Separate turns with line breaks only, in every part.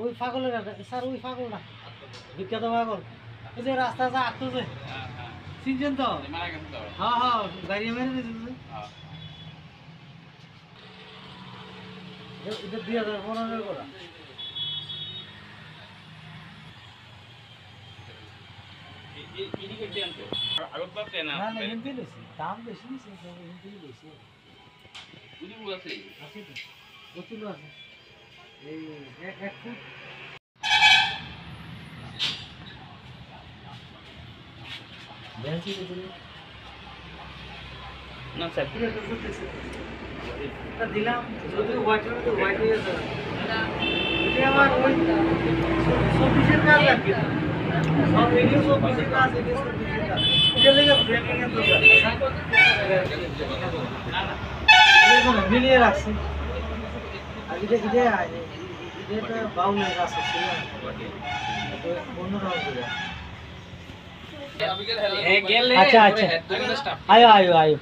ওই পাগলের স্যার, ওই পাগল না, বিখ্যাত পাগল, ওই যে রাস্তা যা আটতো, চিনছেন তো? হ্যাঁ হ্যাঁ, গাড়ি মেরে দিয়েছে। এটা 2015 করা। দাম বেশি নিচ্ছে, আছে তো, প্রচুর আছে। এই 1 ফুট
না স্যার
দিলাম, যদি হোয়াইট হয়ে যাবে। এটা আমার ওই 24-এর কাজ লাগবে, সব ভিডিও 24-এর কাজ, এটা 24-এর কাজ। এটা লেগে ফ্রেমিং এর দরকার মিলিয়ে রাখছি। আর এটা বাউলের কাজ আছে, অন্যরকম করে। আচ্ছা আচ্ছা, আয়ো।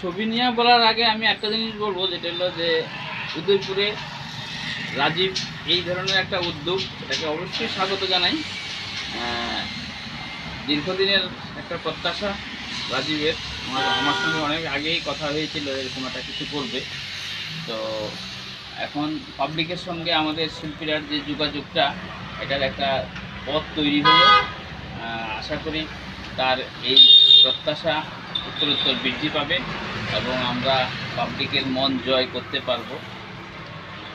ছবি নিয়ে বলার আগে আমি একটা জিনিস বলবো, যেটা হলো যে উদয়পুরে রাজীব এই ধরনের একটা উদ্যোগ, এটাকে অবশ্যই স্বাগত জানাই। দীর্ঘদিনের একটা প্রত্যাশা রাজীবের, আমার সঙ্গে অনেক আগেই কথা হয়েছিল এরকম একটা কিছু করবে। তো এখন পাবলিকের সঙ্গে আমাদের শিল্পীরার যে যোগাযোগটা, এটার একটা পথ তৈরি হলো। আশা করি তার এই প্রত্যাশা উত্তরোত্তর বৃদ্ধি পাবে এবং আমরা পাবলিকের মন জয় করতে পারবো।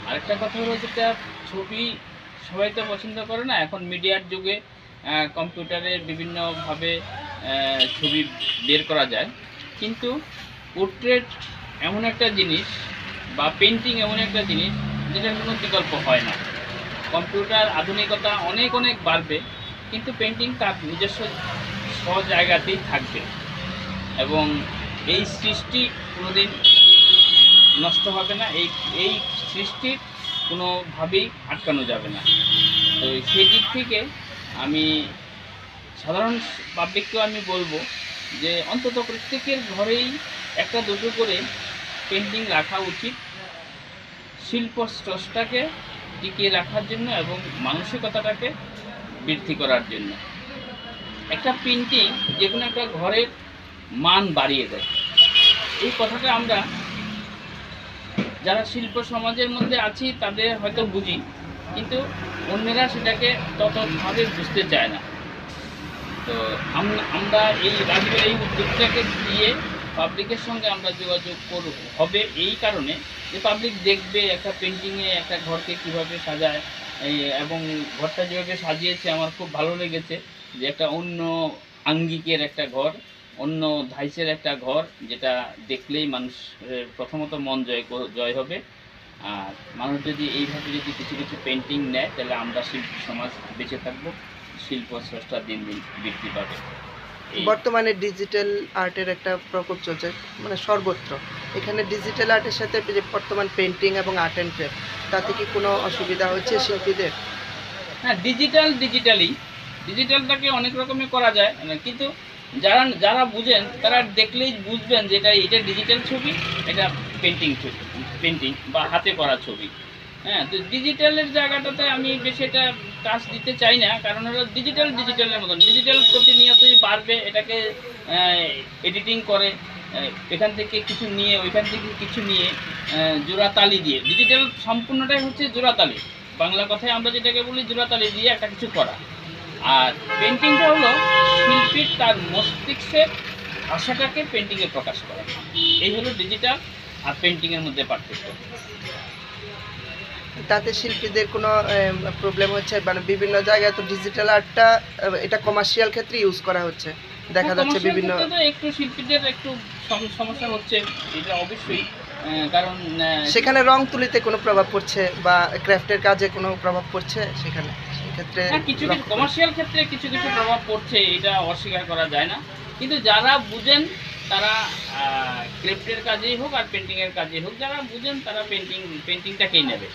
আরেকটা কথা হলো, যেটা ছবি সবাই তো পছন্দ করে না, এখন মিডিয়ার যুগে কম্পিউটারে বিভিন্নভাবে ছবি বের করা যায়, কিন্তু পোর্ট্রেট এমন একটা জিনিস বা পেন্টিং এমন একটা জিনিস যেটার কোনো বিকল্প হয় না। কম্পিউটার আধুনিকতা অনেক বাড়বে, কিন্তু পেন্টিং তার নিজস্ব জায়গাতেই থাকবে এবং এই সৃষ্টি কোনোদিন নষ্ট হবে না, এই সৃষ্টি কোনোভাবেই আটকানো যাবে না। তো সেই দিক থেকে আমি সাধারণ পাবলিককেও আমি বলবো যে অন্তত প্রত্যেকের ঘরেই একটা দুটো করে পেন্টিং রাখা উচিত, শিল্প স্রষ্টাকে টিকিয়ে রাখার জন্য এবং মানসিকতাটাকে বৃদ্ধি করার জন্য। একটা পেন্টিং যে কোনো একটা ঘরের মান বাড়িয়ে দেয়, এই কথাটা আমরা যারা শিল্প সমাজের মধ্যে আছি তাদের হয়তো বুঝি, কিন্তু অন্যেরা সেটাকে ততভাবে বুঝতে চায় না। তো আমরা এই রাজীবের এই উদ্যোগটাকে দিয়ে পাবলিকের সঙ্গে আমরা যোগাযোগ হবে এই কারণে যে পাবলিক দেখবে একটা পেন্টিংয়ে একটা ঘরকে কীভাবে সাজায়, এবং ঘরটা যেভাবে সাজিয়েছে আমার খুব ভালো লেগেছে, যে একটা অন্য আঙ্গিকের একটা ঘর, অন্য ধাইসের একটা ঘর, যেটা দেখলেই মানুষ প্রথমত মন জয় হবে। আর মানুষ যদি এইভাবে যদি কিছু পেন্টিং নেয়, তাহলে আমরা শিল্পী সমাজ বেঁচে থাকবো, শিল্প স্রষ্টা দিন বৃদ্ধি পাবে।
বর্তমানে ডিজিটাল আর্টের একটা প্রকোপ চলছে, মানে সর্বত্র। এখানে ডিজিটাল আর্টের সাথে বর্তমান পেন্টিং এবং আর্ট অ্যান্ড ক্রাফট, তাতে কি কোনো অসুবিধা হচ্ছে শিল্পীদের?
হ্যাঁ, ডিজিটালটাকে অনেক রকমের করা যায়, কিন্তু যারা বুঝেন তারা দেখলেই বুঝবেন যে এটা ডিজিটাল ছবি, এটা পেন্টিং বা হাতে করা ছবি। হ্যাঁ, তো ডিজিটালের জায়গাটাতে আমি বেশি এটা টাচ দিতে চাই না, কারণ হলো ডিজিটালের মতন ডিজিটাল প্রতিনিয়তই বাড়বে, এটাকে এডিটিং করে এখান থেকে কিছু নিয়ে ওইখান থেকে কিছু নিয়ে জোড়াতালি দিয়ে, ডিজিটাল সম্পূর্ণটাই হচ্ছে জোড়াতালি, বাংলা কথায় আমরা যেটাকে বলি জোড়াতালি দিয়ে একটা কিছু করা। আর পেন্টিংটা হলো শিল্পীর তার মস্তিষ্কের ভাষাটাকে পেন্টিংয়ে প্রকাশ করা। এই হলো ডিজিটাল আর পেন্টিংয়ের মধ্যে পার্থক্য।
তাতে শিল্পীদের কোনো প্রবলেম হচ্ছে? মানে বিভিন্ন জায়গায় তো ডিজিটাল আর্টটা এটা কমার্শিয়াল ক্ষেত্রে ইউজ করা হচ্ছে, দেখা যাচ্ছে বিভিন্ন,
একটু শিল্পীদের একটু সমস্যা হচ্ছে, এটা অবশ্যই, কারণ
সেখানে রং তুলিতে কোনো প্রভাব পড়ছে বা ক্রাফটের কাজে কোনো প্রভাব পড়ছে সেখানে? ক্ষেত্রে
কিছু কিছু কমার্শিয়াল ক্ষেত্রে কিছু কিছু প্রভাব পড়ছে, এটা অস্বীকার করা যায় না। কিন্তু যারা বুঝেন তারা ক্রাফটের কাজেই হোক আর পেন্টিংয়ের কাজেই হোক, যারা বুঝেন তারা পেন্টিংটাকেই নেবে,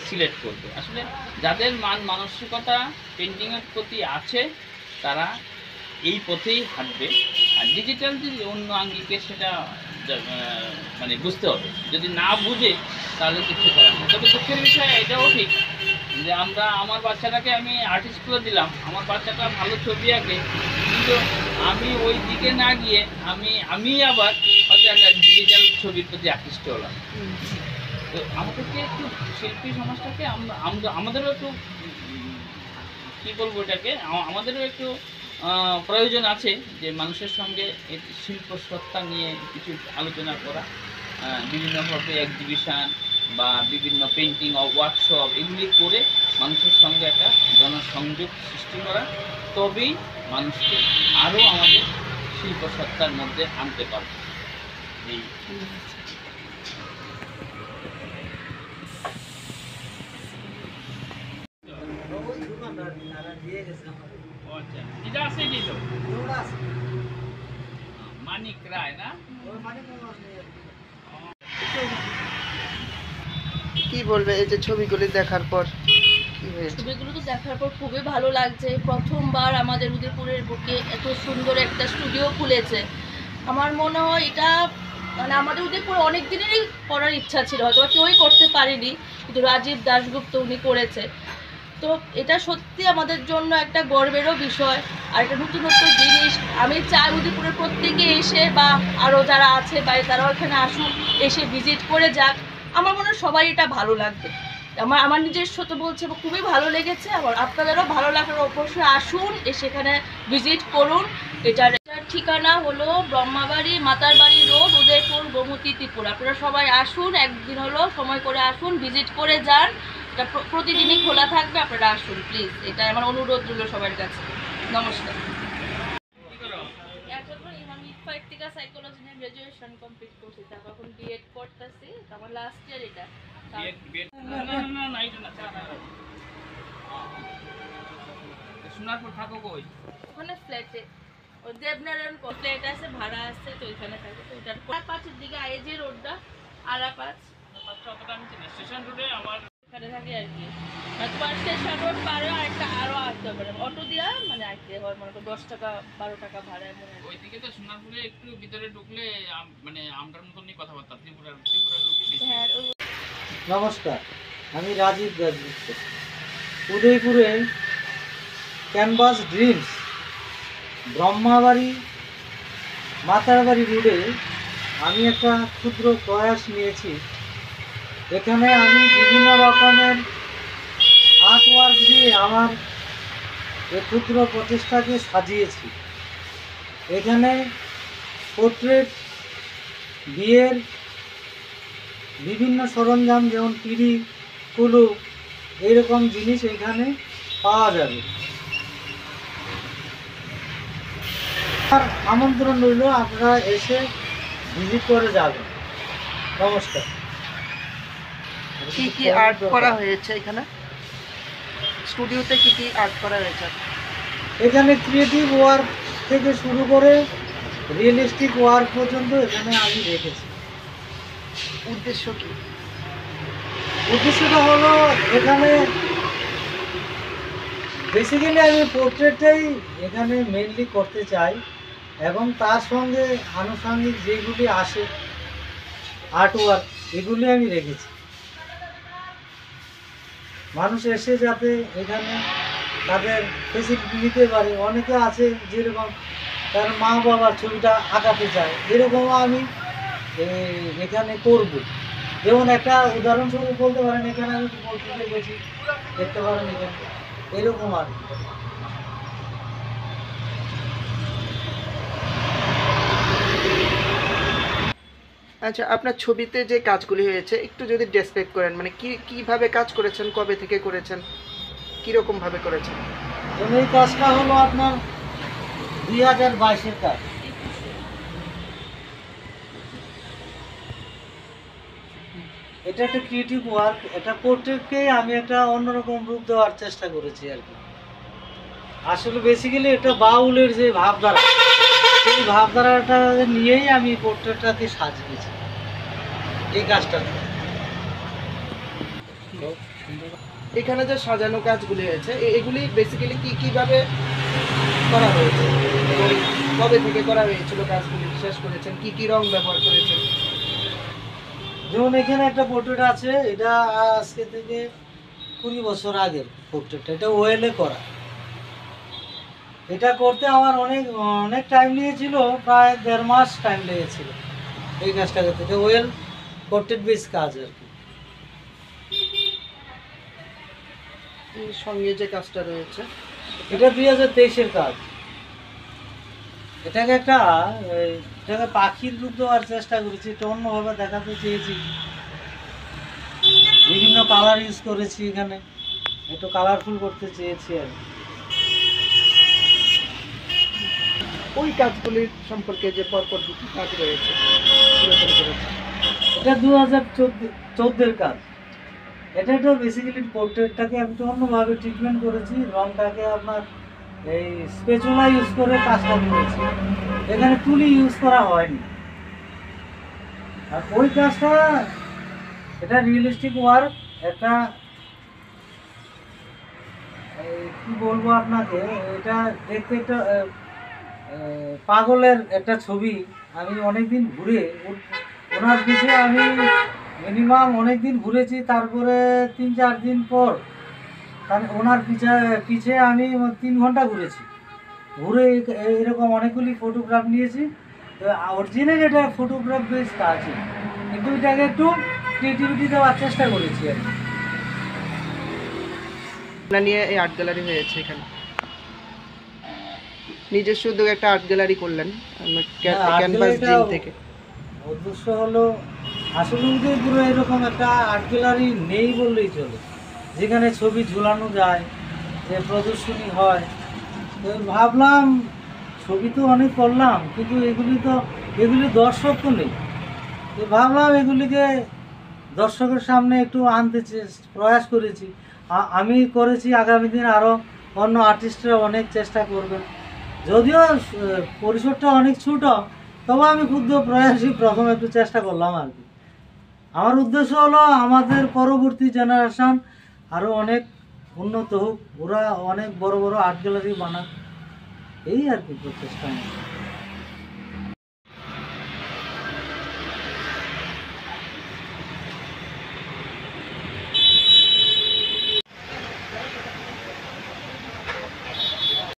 সিলেক্ট করবে। আসলে যাদের মানসিকতা পেন্টিংয়ের প্রতি আছে তারা এই পথেই হাঁটবে। আর ডিজিটাল যদি অন্য আঙ্গিকে সেটা মানে বুঝতে হবে, যদি না বুঝে তাহলে কিছু করার নেই। তবে দুঃখের বিষয় এটাও ঠিক যে আমার বাচ্চাটাকে আমি আর্টিস্ট করে দিলাম, আমার বাচ্চাটা ভালো ছবি আঁকে, কিন্তু আমি ওই দিকে না গিয়ে আমি আবার হয়তো একটা ডিজিটাল ছবির প্রতি আকৃষ্ট হলাম। তো আমাদেরকে একটু শিল্পী সমাজটাকে আমাদেরও একটু কী বলবো এটাকে, আমাদেরও একটু প্রয়োজন আছে যে মানুষের সঙ্গে এই শিল্প সত্তা নিয়ে কিছু আলোচনা করা, বিভিন্নভাবে এক্সিবিশন বা বিভিন্ন পেন্টিং ওয়ার্কশপ এগুলি করে মানুষের সঙ্গে একটা জনসংযোগ সৃষ্টি করা, তবেই মানুষকে আরও আমাদের শিল্প সত্তার মধ্যে আনতে পারবে। এই আচ্ছা, এটা আছে কি তো মানিক রায় না?
কি বলবে এই যে ছবিগুলি দেখার পর কি হয়েছে?
ছবিগুলো তো দেখার পর খুবই ভালো লাগছে। প্রথমবার আমাদের উদয়পুরের বুকে এত সুন্দর একটা স্টুডিও খুলেছে। আমার মনে হয় এটা মানে আমাদের উদয়পুরে অনেক দিনেরই করার ইচ্ছা ছিল, হয়তো কেউই করতে পারেনি, কিন্তু রাজীব দাশগুপ্ত উনি করেছে। তো এটা সত্যি আমাদের জন্য একটা গর্বেরও বিষয় আর একটা নতুন নতুন জিনিস। আমি চাই উদয়পুরের প্রত্যেকে এসে বা আরও যারা আছে বাইরে তারাও এখানে আসুক, এসে ভিজিট করে যাক। আমার মনে হয় সবাই এটা ভালো লাগবে। আমার নিজস্ব তো বলছে খুবই ভালো লেগেছে, আবার আপনাদেরও ভালো লাগলে অবশ্যই আসুন, এসে এখানে ভিজিট করুন। এটার ঠিকানা হলো ব্রহ্মাবাড়ি মাতারবাড়ি রোড, উদয়পুর, গোমতী, ত্রিপুরা। আপনারা সবাই আসুন, একদিন হলো সময় করে আসুন, ভিজিট করে যান। এটা প্রতিদিনই খোলা থাকবে, আপনারা আসুন প্লিজ, এটা আমার অনুরোধ রইল সবার কাছে। নমস্কার। সাইকোলজি নিয়ে গ্রাজুয়েশন কমপ্লিট করছি, তারপর এখন বিএড করতেছি, আমার লাস্ট ইয়ার এটা।
সোনারপুর থাকো কই?
ওখানে ফ্ল্যাটে, ওই দেবনারায়ণ ফ্ল্যাট আছে, ভাড়া আছে, তো ওইখানে থাকো। তো ওইটার 5-এর দিকে আইজি রোডটা আরা 5
স্টেশন রোডে আমার
এখানে থাকি আর কি। মানে তোমার স্টেশন রোড পারে আরেকটা আরও আসতে হবে, অটো দিয়া মানে আসতে হয়, মনে করো 10 টাকা 12 টাকা ভাড়া এমন।
ওইদিকে তো সোনারপুরে একটু ভিতরে ঢুকলে মানে আমরার মতনই কথাবার্তা, ত্রিপুরার লোকে বেশি।
হ্যাঁ।
নমস্কার, আমি রাজীব দাশগুপ্ত। উদয়পুরে ক্যানভাস ড্রিমস ব্রহ্মাবাড়ি মাতারবাড়ি রোডে আমি একটা ক্ষুদ্র প্রয়াস নিয়েছি। এখানে আমি বিভিন্ন রকমের আর্টওয়ার্ক দিয়ে আমার এই ক্ষুদ্র প্রচেষ্টাকে সাজিয়েছি। এখানে পোর্ট্রেট, বিয়ের বিভিন্ন সরঞ্জাম যেমন পিঁড়ি, কুলু, এইরকম জিনিস এখানে পাওয়া যাবে। আর আমন্ত্রণ রইল, আপনারা এসে ভিজিট করে যাবেন। নমস্কার।
কি কি আর্ট করা হয়েছে এখানে স্টুডিওতে? কি কি আর্ট করা হয়েছে
এখানে? ক্রিয়েটিভ ওয়ার্ক থেকে শুরু করে রিয়েলিস্টিক ওয়ার্ক পর্যন্ত এখানে আমি রেখেছি।
উদ্দেশ্য কি?
উদ্দেশ্যটা হলো এখানে বেসিক্যালি আমি পোর্ট্রেটটাই এখানে মেনলি করতে চাই, এবং তার সঙ্গে আনুষঙ্গিক যেগুলি আসে আর্টওয়ার্ক এগুলি আমি রেখেছি। মানুষ এসে যাতে এখানে তাদের ফেসিলিটি নিতে পারে। অনেকে আছে যেরকম তার মা বাবার ছবিটা আঁকাতে চায়, এরকমও আমি এখানে করব। যেমন একটা উদাহরণস্বরূপ বলতে পারেন, এখানে আমি পোর্ট্রেটে গেছি, দেখতে পারেন এখানে এরকম আর কি।
আচ্ছা, আপনার ছবিতে যে কাজগুলি হয়েছে একটু যদি ডেসক্রাইব করেন, মানে কিভাবে কাজ করেছেন, কবে থেকে করেছেন, কীরকম ভাবে করেছেন?
এই কাজটা হলো আপনার 2022-এর কাজ। এটা একটা ক্রিয়েটিভ ওয়ার্ক, এটা পোর্ট্রেটকেই আমি একটা অন্যরকম রূপ দেওয়ার চেষ্টা করেছি আর কি। আসলে বেসিক্যালি এটা বাউলের যে ভাবধারা, সেই ভাবধারাটা নিয়েই আমি পোর্ট্রেটটাকে সাজিয়েছি এই কাজটা।
এখানে যে সাজানো কাজগুলি হয়েছে এগুলি বেসিক্যালি কিভাবে করা হয়েছে এবং কবে থেকে করা হয়েছিল কাজগুলি শেষ করেছেন, কি রং ব্যবহার করেছেন?
যেমন এখানে একটা পোর্ট্রেট আছে, এটা আজকে থেকে 20 বছর আগের পোর্ট্রেটটা, এটা ওয়েলে করা। এটা করতে আমার অনেক টাইম নিয়েছিল, প্রায় 1.5 মাস টাইম লেগেছিল এই কাজটা করতে। এটা ওয়েল পোর্ট্রেট বেস কাজ আর কি।
এর সঙ্গে যে কাজটা রয়েছে
এটা 2023-এর কাজ। এটাকে পাখির রূপ দেওয়ার চেষ্টা করেছি, এটা অন্যভাবে দেখাতে চেয়েছি। বিভিন্ন কালার ইউজ করেছি, এখানে একটু কালারফুল করতে চেয়েছি আর কি।
ওই কাজগুলির সম্পর্কে যে পরপর দুটি কাজ রয়েছে কিরকম করেছে?
এটা 2014-এর কাজ। এটা একটা বেসিক্যালি পোর্ট্রেটটাকে আমি একটু অন্যভাবে ট্রিটমেন্ট করেছি, রংটাকে আপনার এই স্পেচুলা ইউজ করে কাজটা করেছি, এখানে তুলি ইউজ করা হয়নি। আর ওই কাজটা এটা রিয়েলিস্টিক ওয়ার্ক, একটা কি বলবো আপনাকে, এটা দেখতে একটা পাগলের একটা ছবি। আমি অনেকদিন ঘুরে ওনার পিছে আমি মিনিমাম অনেকদিন ঘুরেছি, তারপরে 3-4 দিন পর ওনার পিছে আমি 3 ঘন্টা ঘুরেছি। ঘুরে এরকম অনেকগুলি ফটোগ্রাফ নিয়েছি। তো অরিজিনাল এটা ফটোগ্রাফ বেস কাজ, কিন্তু এটাকে একটু ক্রিয়েটিভিটি দেওয়ার চেষ্টা করেছি আর কি।
না নিয়ে এই আর্ট গ্যালারি হয়েছে এখানে, নিজস্ব উদ্যোগে একটা আর্ট গ্যালারি করলেন ক্যানভাস জিম থেকে।
উদ্দেশ্য হলো আসলে উদয়পুরে এরকম একটা আর্ট গ্যালারি নেই বললেই চলে, যেখানে ছবি ঝুলানো যায়, যে প্রদর্শনী হয়। তো ভাবলাম ছবি তো অনেক করলাম, কিন্তু এগুলি দর্শক তো নেই। তো ভাবলাম এগুলিকে দর্শকের সামনে একটু আনতে প্রয়াস করেছি। আমি করেছি, আগামী দিন আরও অন্য আর্টিস্টরা অনেক চেষ্টা করবেন। যদিও পরিসরটা অনেক ছোট, তবে আমি ক্ষুদ্র প্রয়াসই প্রথম একটু চেষ্টা করলাম আর কি। আমার উদ্দেশ্য হলো আমাদের পরবর্তী জেনারেশন আরও অনেক উন্নত হোক, ওরা অনেক বড় বড় আর্ট গ্যালারি বানাক, এই আর কি প্রচেষ্টা।